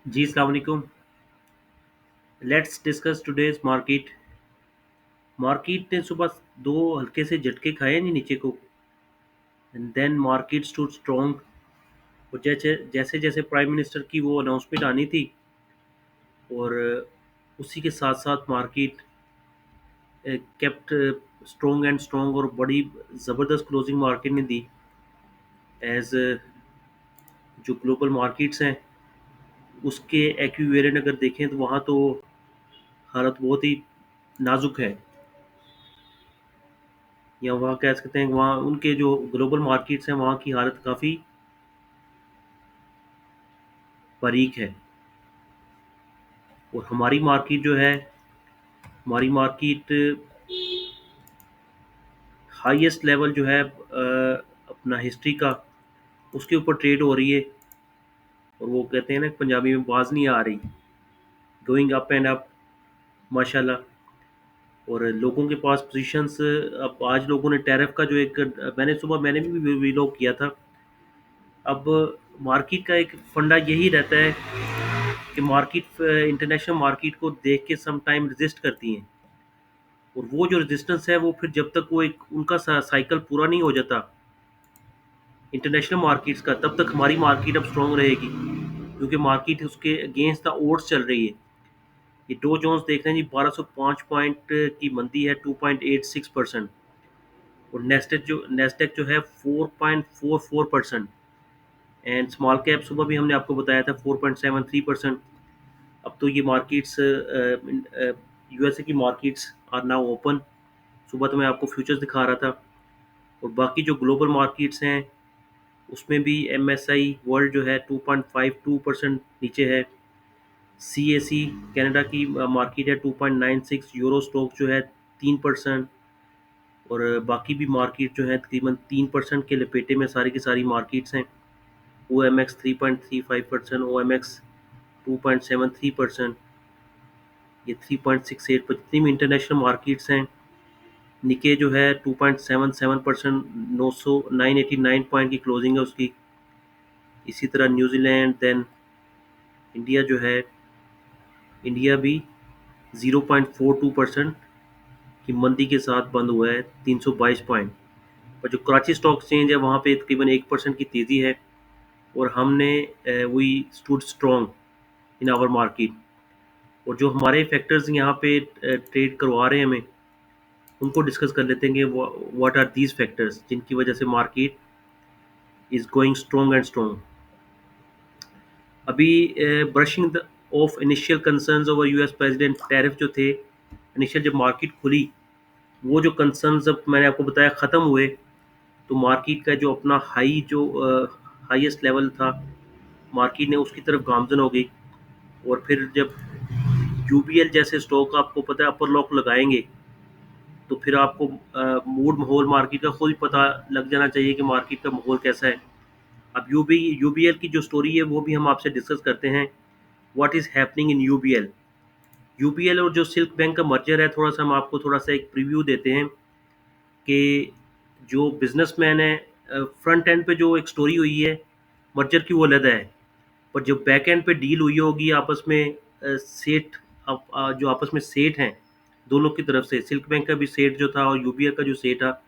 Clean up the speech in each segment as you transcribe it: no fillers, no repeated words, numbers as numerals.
जी अस्सलाम वालेकुम। Let's discuss today's market. Market ने सुबह दो हल्के से झटके खाए नहीं नीचे को, and then market stood strong. और जैसे जैसे जैसे प्राइम मिनिस्टर की वो अनाउंसमेंट आनी थी, और उसी के साथ साथ market kept strong and strong, और बड़ी ज़बरदस्त क्लोजिंग मार्केट ने दी। एज जो ग्लोबल मार्केट्स हैं उसके एक्विवेरिएंट अगर देखें तो वहाँ तो हालत बहुत ही नाजुक है, या वहाँ कह सकते हैं वहाँ उनके जो ग्लोबल मार्केट्स हैं वहाँ की हालत काफ़ी बारीक है। और हमारी मार्केट जो है, हमारी मार्केट हाईएस्ट लेवल जो है अपना हिस्ट्री का, उसके ऊपर ट्रेड हो रही है। और वो कहते हैं ना पंजाबी में बाज नहीं आ रही, गोइंग अप एंड अप माशाल्लाह। और लोगों के पास पोजीशंस, अब आज लोगों ने टैरिफ का जो एक, मैंने भी वीलॉग किया था। अब मार्केट का एक फंडा यही रहता है कि मार्केट इंटरनेशनल मार्केट को देख के सम टाइम रेजिस्ट करती हैं। और वो जो रेजिस्टेंस है वो फिर जब तक वो एक उनका साइकिल पूरा नहीं हो जाता इंटरनेशनल मार्केट्स का, तब तक हमारी मार्केट अब स्ट्रांग रहेगी, क्योंकि मार्केट उसके अगेंस्ट द ओड्स चल रही है। ये डो जोन्स देख रहे हैं जी, 1205 पॉइंट की मंदी है, 2.86%। और नेस्डेक जो है 4.44%। एंड स्मॉल कैप सुबह भी हमने आपको बताया था 4.73%। अब तो ये मार्केट्स, यूएसए की मार्केट्स आर नाउ ओपन। सुबह तो मैं आपको फ्यूचर्स दिखा रहा था। और बाकी जो ग्लोबल मार्केट्स हैं उसमें भी एमएसआई वर्ल्ड जो है 2.52% नीचे है। सीएसी कनाडा की मार्केट है 2.96, यूरो स्टॉक जो है 3%। और बाकी भी मार्केट जो है तकरीबन 3% के लपेटे में सारी की सारी मार्केट्स हैं। O M X 3.35%, O M X 2.73%, ये 3.68 पर। जितनी भी इंटरनेशनल मार्केट्स हैं, निके जो है 2.77%, 989 पॉइंट की क्लोजिंग है उसकी। इसी तरह न्यूजीलैंड, देन इंडिया जो है, इंडिया भी 0.42% की मंदी के साथ बंद हुआ है, 322 पॉइंट। और जो कराची स्टॉक एक्सचेंज है वहाँ पे तकरीबन 1% की तेज़ी है। और हमने we stood strong in our market. और जो हमारे फैक्टर्स यहाँ पे ट्रेड करवा रहे हैं हमें, उनको डिस्कस कर लेते हैं कि व्हाट आर दीज फैक्टर्स जिनकी वजह से market is going strong and strong. अभी brushing off initial concerns over US president tariff जो थे, इनिशियल जब मार्केट खुली, वो जो कंसर्न्स जब मैंने आपको बताया ख़त्म हुए, तो मार्केट का जो अपना हाई जो हाईएस्ट लेवल था, मार्केट ने उसकी तरफ गामजन हो गई। और फिर जब यूबीएल जैसे स्टॉक आपको पता है अपर लॉक लगाएंगे, तो फिर आपको मूड माहौल मार्केट का खुद ही पता लग जाना चाहिए कि मार्केट का माहौल कैसा है। अब यूबीएल की जो स्टोरी है वो भी हम आपसे डिस्कस करते हैं, what is happening in UBL. UBL और जो सिल्क बैंक का मर्जर है, थोड़ा सा हम आपको थोड़ा सा एक प्रीव्यू देते हैं कि जो बिजनेसमैन है, फ्रंट एंड पे जो एक स्टोरी हुई है मर्जर की वो अलग है, पर जो बैक एंड पे डील हुई होगी आपस में, सेठ, जो आपस में सेठ हैं दोनों की तरफ से, सिल्क बैंक का भी सेठ जो था और यूबीएल का जो सेठ था,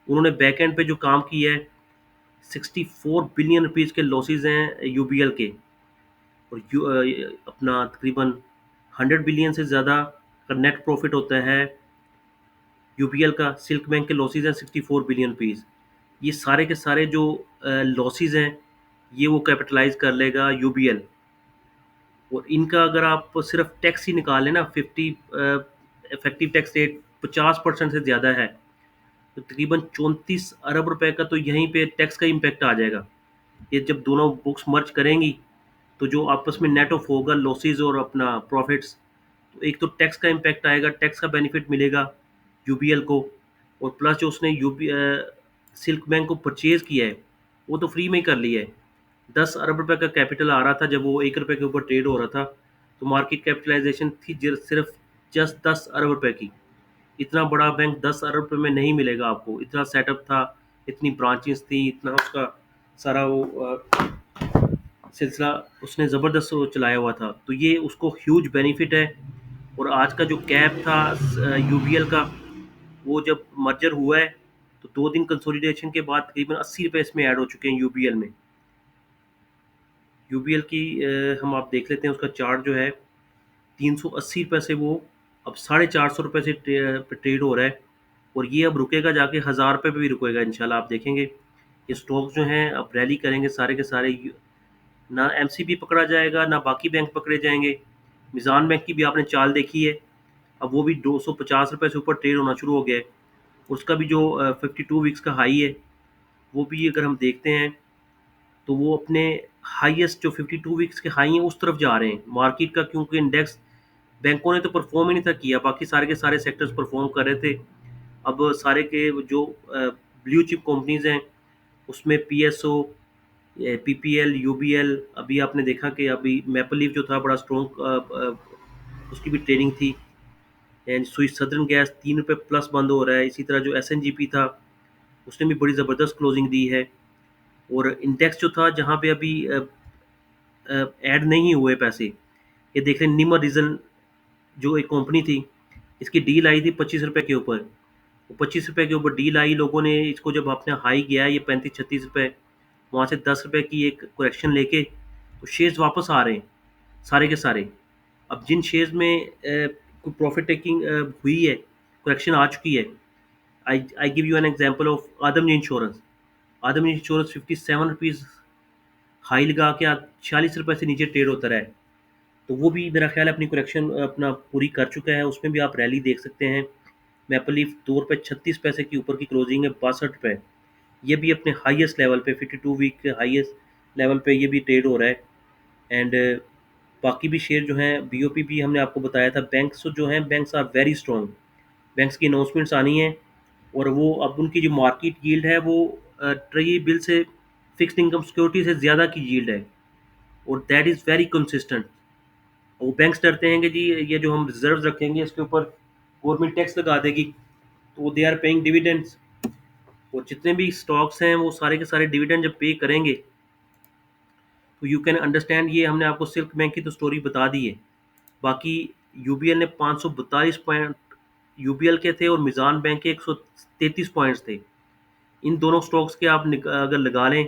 उन्होंने बैक एंड पे जो काम किया है, 64 बिलियन रुपीज़ के लॉसेज हैं यूबीएल के। और अपना तकरीबन 100 बिलियन से ज़्यादा का नेट प्रॉफिट होता है यूबीएल का। सिल्क बैंक के लॉसेज हैं 64 बिलियन रुपीज़। ये सारे के सारे जो लॉसेज हैं, ये वो कैपिटलाइज कर लेगा यूबीएल। और इनका अगर आप सिर्फ टैक्स ही निकाल लें ना, 50 इफेक्टिव टैक्स रेट 50% से ज़्यादा है, तो तकरीबन 34 अरब रुपए का तो यहीं पे टैक्स का इम्पैक्ट आ जाएगा। ये जब दोनों बुक्स मर्ज करेंगी, तो जो आपस में नेट ऑफ होगा लॉसेज और अपना प्रॉफिट्स, तो एक तो टैक्स का इम्पैक्ट आएगा, टैक्स का बेनिफिट मिलेगा यूबीएल को। और प्लस जो उसने सिल्क बैंक को परचेज किया है, वो तो फ्री में ही कर लिया है। 10 अरब रुपए का कैपिटल आ रहा था जब वो 1 रुपए के ऊपर ट्रेड हो रहा था, तो मार्केट कैपिटलाइजेशन थी सिर्फ जस्ट 10 अरब रुपए की। इतना बड़ा बैंक 10 अरब रुपए में नहीं मिलेगा आपको, इतना सेटअप था, इतनी ब्रांचेस थी, इतना उसका सारा वो सिलसिला उसने ज़बरदस्त वो चलाया हुआ था, तो ये उसको ह्यूज बेनिफिट है। और आज का जो कैप था यूबीएल का, वो जब मर्जर हुआ है तो 2 दिन कंसोलिडेशन के बाद तकरीबन 80 रुपये इसमें ऐड हो चुके हैं यूबीएल में। यूबीएल की हम आप देख लेते हैं, उसका चार्ट जो है 380 रुपये से वो अब 450 रुपये से ट्रेड हो रहा है। और ये अब रुकेगा जाके 1000 रुपये पे भी रुकेगा इंशाल्लाह, आप देखेंगे। ये स्टॉक जो हैं अब रैली करेंगे सारे के सारे, ना एमसीबी पकड़ा जाएगा ना बाकी बैंक पकड़े जाएंगे। मिज़ान बैंक की भी आपने चाल देखी है, अब वो भी 250 रुपये से ऊपर ट्रेड होना शुरू हो गया है। उसका भी जो 52 वीक्स का हाई है, वो भी अगर हम देखते हैं तो वो अपने हाईएस्ट जो 52 वीक्स के हाई हैं उस तरफ जा रहे हैं मार्केट का, क्योंकि इंडेक्स बैंकों ने तो परफॉर्म ही नहीं था किया, बाकी सारे के सारे सेक्टर्स परफॉर्म कर रहे थे। अब सारे के जो ब्लू चिप कंपनीज हैं उसमें पीएसओ, पीपीएल, यूबीएल, अभी आपने देखा कि अभी मैपल लीफ जो था बड़ा स्ट्रॉन्ग, उसकी भी ट्रेडिंग थी। एंड स्विस सदर्न गैस 3 रुपये प्लस बंद हो रहा है। इसी तरह जो एसएनजीपी था उसने भी बड़ी ज़बरदस्त क्लोजिंग दी है। और इंडेक्स जो था जहाँ पे अभी ऐड नहीं हुए पैसे, ये देख रहे हैं निमर रीजन जो एक कंपनी थी, इसकी डील आई थी 25 रुपये के ऊपर। वो 25 रुपये के ऊपर डील आई, लोगों ने इसको जब अपने हाई गया ये 35-36 रुपये, वहाँ से 10 रुपये की एक करेक्शन लेके तो शेयर्स वापस आ रहे हैं सारे के सारे। अब जिन शेयर्स में कोई प्रॉफिट टेकिंग हुई है, करेक्शन आ चुकी है, I give you an example of Adam insurance. Adam insurance 57 rupees high लगा के आज 46 रुपये से नीचे ट्रेड होता रहा है, तो वो भी मेरा ख्याल है अपनी करेक्शन अपना पूरी कर चुका है। उसमें भी आप रैली देख सकते हैं। मैपल लीफ 2 रुपये 36 पैसे की ऊपर की क्लोजिंग है, 62 रुपये। ये भी अपने हाईएस्ट लेवल पे 52 वीक के हाईएस्ट लेवल पे ये भी ट्रेड हो रहा है। एंड बाकी भी शेयर जो हैं बीओपी भी हमने आपको बताया था। बैंक्स जो हैं, banks are very strong. Banks की अनाउंसमेंट्स आनी है, और वो अब उनकी जो मार्केट यील्ड है वो ट्रेजरी बिल से, फिक्स्ड इनकम सिक्योरिटी से ज़्यादा की यील्ड है, और दैट इज़ वेरी कंसिस्टेंट। वो बैंक्स डरते हैं कि जी ये जो हम रिजर्व रखेंगे इसके ऊपर गवर्नमेंट टैक्स लगा देगी, तो दे आर पेइंग डिविडेंड्स। और जितने भी स्टॉक्स हैं वो सारे के सारे डिविडेंड जब पे करेंगे तो यू कैन अंडरस्टैंड। ये हमने आपको सिल्क बैंक की तो स्टोरी बता दी है। बाकी यूबीएल ने 542 पॉइंट यूबीएल के थे, और मिज़ान बैंक के 133 पॉइंट्स थे। इन दोनों स्टॉक्स के आप अगर लगा लें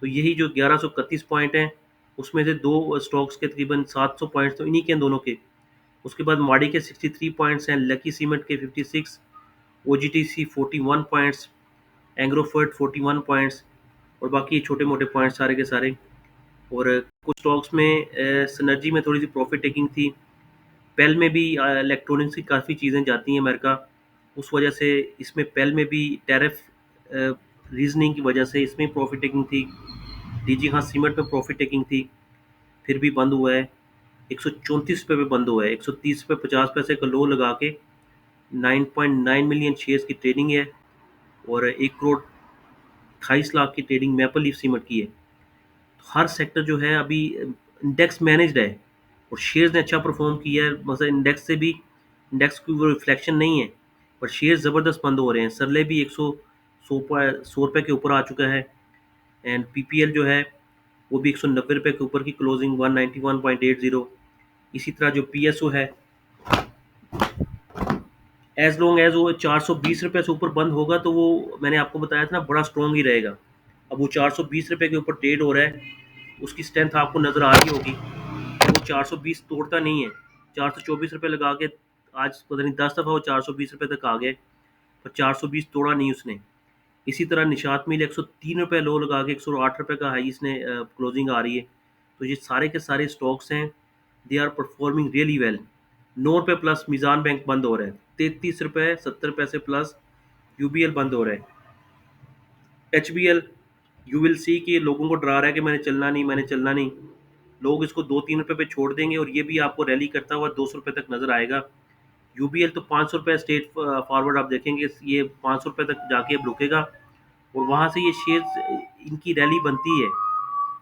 तो यही जो 1131 पॉइंट हैं, उसमें से दो स्टॉक्स के तकरीबन 700 पॉइंट्स तो इन्हीं के हैं दोनों के। उसके बाद माडी के 63 पॉइंट्स हैं, लकी सीमेंट के 56, ओजीटीसी 41 पॉइंट्स, एंग्रोफर्ट 41 पॉइंट्स, और बाकी छोटे मोटे पॉइंट्स सारे के सारे। और कुछ स्टॉक्स में सिनर्जी में थोड़ी सी प्रॉफिट टेकिंग थी। पेल में भी इलेक्ट्रॉनिक्स की काफ़ी चीज़ें जाती हैं अमेरिका, उस वजह से इसमें पेल में भी टैरिफ रीजनिंग की वजह से इसमें प्रॉफिट टेकिंग थी। डीजी हाँ सीमेंट में प्रॉफिट टेकिंग थी, फिर भी बंद हुआ है। 134 रुपये पे बंद हुआ है। 130 रुपये 50 पैसे का लो लगा के 9.9 मिलियन शेयर्स की ट्रेडिंग है, और 1 करोड़ 28 लाख की ट्रेडिंग मैपल लीफ सीमेंट की है। तो हर सेक्टर जो है अभी इंडेक्स मैनेज्ड है, और शेयर्स ने अच्छा परफॉर्म किया है। मतलब इंडेक्स से भी, इंडेक्स की वो रिफ्लेक्शन नहीं है, पर शेयर ज़बरदस्त बंद हो रहे हैं। सरले भी 100 रुपये के ऊपर आ चुका है। एंड पीपीएल जो है वो भी 190 रुपये के ऊपर की क्लोजिंग, 191.80। इसी तरह जो पीएसओ है, एज लॉन्ग एज वो 420 रुपये से ऊपर बंद होगा तो वो, मैंने आपको बताया था ना, बड़ा स्ट्रॉन्ग ही रहेगा। अब वो 420 रुपये के ऊपर ट्रेड हो रहा है, उसकी स्ट्रेंथ आपको नज़र आ रही होगी। वो 420 तोड़ता नहीं है। 424 रुपये लगा के आज पता नहीं 10 दफ़ा वो 420 रुपये तक आ गए, पर 420 तोड़ा नहीं उसने। इसी तरह निशात मिल 103 रुपये लो लगा के 108 रुपये का हाई इसने क्लोजिंग आ रही है। तो ये सारे के सारे स्टॉक्स हैं, they are performing really well. 9 रुपये प्लस मिज़ान बैंक बंद हो रहा है, 33 रुपये 70 पैसे प्लस यूबीएल बंद हो रहा है। एचबीएल, यू विल सी कि लोगों को डरा रहा है कि मैंने चलना नहीं, मैंने चलना नहीं। लोग इसको 2-3 रुपये पे छोड़ देंगे, और ये भी आपको रैली करता हुआ 200 रुपये तक नज़र आएगा। यूबीएल तो 500 रुपये स्ट्रेट फॉरवर्ड आप देखेंगे, ये 500 रुपये तक जाके अब रुकेगा, और वहाँ से ये शेयर्स इनकी रैली बनती है।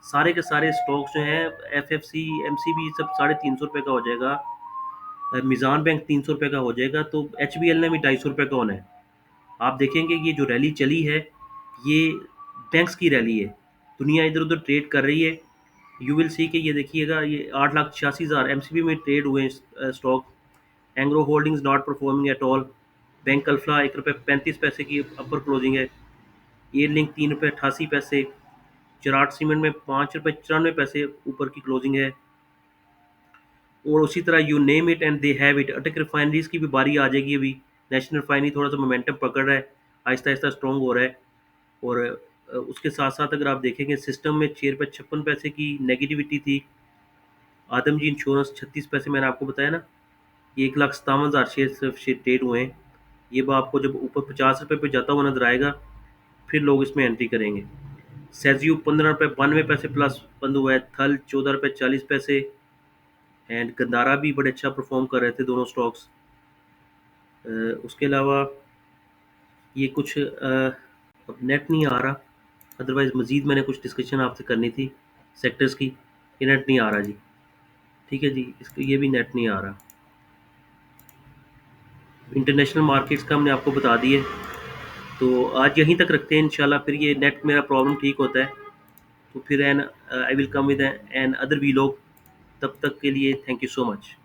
सारे के सारे स्टॉक्स जो हैं, एफएफसी, एमसीबी, सब 350 रुपये का हो जाएगा। मिज़ान बैंक 300 रुपये का हो जाएगा, तो एचबीएल ने भी 250 रुपये का होना है। आप देखेंगे ये जो रैली चली है, ये बैंक्स की रैली है। दुनिया इधर उधर ट्रेड कर रही है, यू विल सी कि ये देखिएगा, ये 8,86,000 एमसीबी में ट्रेड हुए stock. Engro holdings not performing at all. Bank alpha 1 रुपये 35 पैसे की अपर क्लोजिंग है। ये लिंक 3 रुपये 88 पैसे। चराट सीमेंट में 5 रुपये 94 पैसे ऊपर की क्लोजिंग है। और उसी तरह you name it and they have it, अटक रिफाइनरीज की भी बारी आ जाएगी अभी। नेशनल रिफाइनरी थोड़ा सा मोमेंटम पकड़ रहा है, आहिस्ता आहिस्ता स्ट्रॉन्ग हो रहा है। और उसके साथ साथ अगर आप देखेंगे सिस्टम में 6 रुपये 56 पैसे की नेगेटिविटी थी। आदमजी इंश्योरेंस 36 पैसे, मैंने आपको बताया ना, ये 1,57,000 शेयर ट्रेड हुए हैं। ये बात आपको जब ऊपर 50 रुपये पे जाता हुआ नजर आएगा, फिर लोग इसमें एंट्री करेंगे। सेजियो 15 रुपये 92 पैसे प्लस बंद हुआ है। थल 14 रुपये 40 पैसे। एंड गंदारा भी बड़े अच्छा परफॉर्म कर रहे थे दोनों स्टॉक्स। उसके अलावा ये कुछ अब नेट नहीं आ रहा, अदरवाइज मज़ीद मैंने कुछ डिस्कशन आपसे करनी थी सेक्टर्स की। ये नेट नहीं आ रहा जी। ठीक है जी, इसको ये भी नेट नहीं आ रहा। इंटरनेशनल मार्केट्स का हमने आपको बता दिए, तो आज यहीं तक रखते हैं इंशाल्लाह। फिर ये नेट मेरा प्रॉब्लम ठीक होता है तो फिर and I will come with another vlog. तब तक के लिए थैंक यू सो मच।